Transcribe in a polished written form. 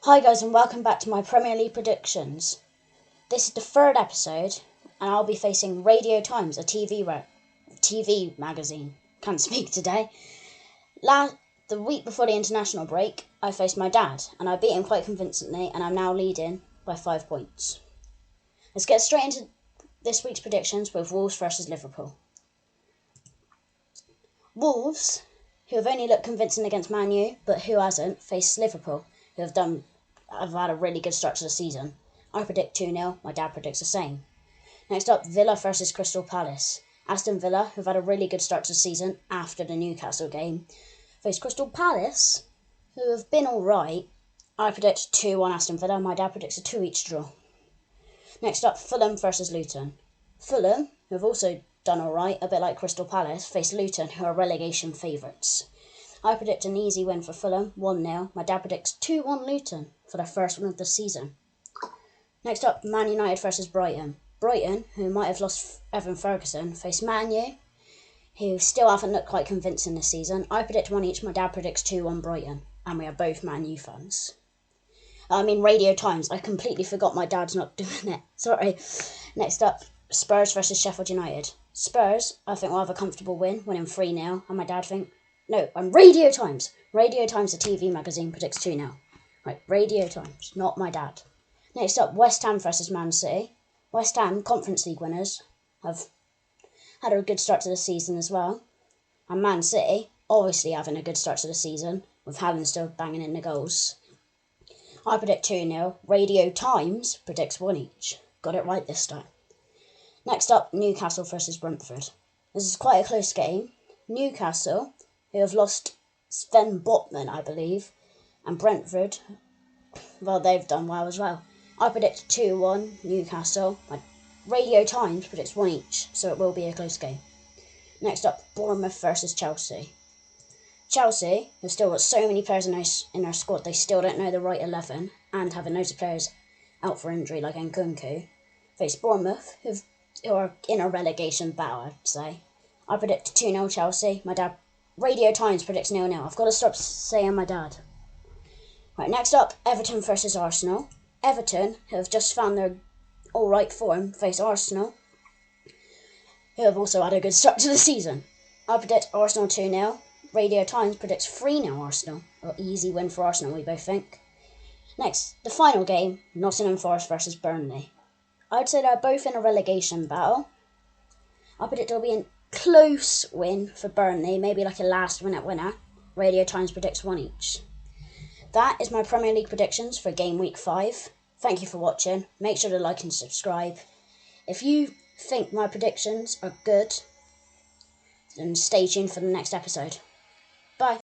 Hi guys and welcome back to my Premier League predictions. This is the third episode and I'll be facing Radio Times, a TV magazine. Can't speak today. The week before the international break, I faced my dad and I beat him quite convincingly and I'm now leading by 5 points. Let's get straight into this week's predictions with Wolves versus Liverpool. Wolves, who have only looked convincing against Man U, but who hasn't, face Liverpool, who have had a really good start to the season. I predict 2-0, my dad predicts the same. Next up, Villa versus Crystal Palace. Aston Villa, who've had a really good start to the season after the Newcastle game, face Crystal Palace, who have been alright. I predict 2-1 Aston Villa, my dad predicts a 2-each draw. Next up, Fulham versus Luton. Fulham, who have also done alright, a bit like Crystal Palace, face Luton, who are relegation favourites. I predict an easy win for Fulham, 1-0. My dad predicts 2-1 Luton for their first win of the season. Next up, Man United versus Brighton. Brighton, who might have lost Evan Ferguson, face Man U, who still haven't looked quite convincing this season. I predict 1 each. My dad predicts 2-1 Brighton, and we are both Man U fans. Radio Times. I completely forgot my dad's not doing it. Sorry. Next up, Spurs versus Sheffield United. Spurs, I think, will have a comfortable win, winning 3-0, and my dad think... No, Radio Times. Radio Times, the TV magazine, predicts 2-0. Right, Radio Times, not my dad. Next up, West Ham versus Man City. West Ham, Conference League winners, have had a good start to the season as well. And Man City, obviously having a good start to the season, with Haaland still banging in the goals. I predict 2-0. Radio Times predicts 1 each. Got it right this time. Next up, Newcastle versus Brentford. This is quite a close game. Newcastle, who have lost Sven Botman, I believe, and Brentford, well, they've done well as well. I predict 2-1 Newcastle. My Radio Times predicts 1 each, so it will be a close game. Next up, Bournemouth versus Chelsea. Chelsea have still got so many players in their squad, they still don't know the right 11, and having loads of players out for injury like Nkunku, face Bournemouth, who are in a relegation battle, I'd say. I predict 2-0 Chelsea. My dad, Radio Times predicts 0-0. I've got to stop saying my dad. Right, next up, Everton versus Arsenal. Everton, who have just found their alright form, face Arsenal, who have also had a good start to the season. I predict Arsenal 2-0. Radio Times predicts 3-0 Arsenal. An easy win for Arsenal, we both think. Next, the final game, Nottingham Forest versus Burnley. I'd say they're both in a relegation battle. I predict it'll be a close win for Burnley, maybe like a last-minute winner. Radio Times predicts 1 each. That is my Premier League predictions for game week 5. Thank you for watching. Make sure to like and subscribe. If you think my predictions are good, then stay tuned for the next episode.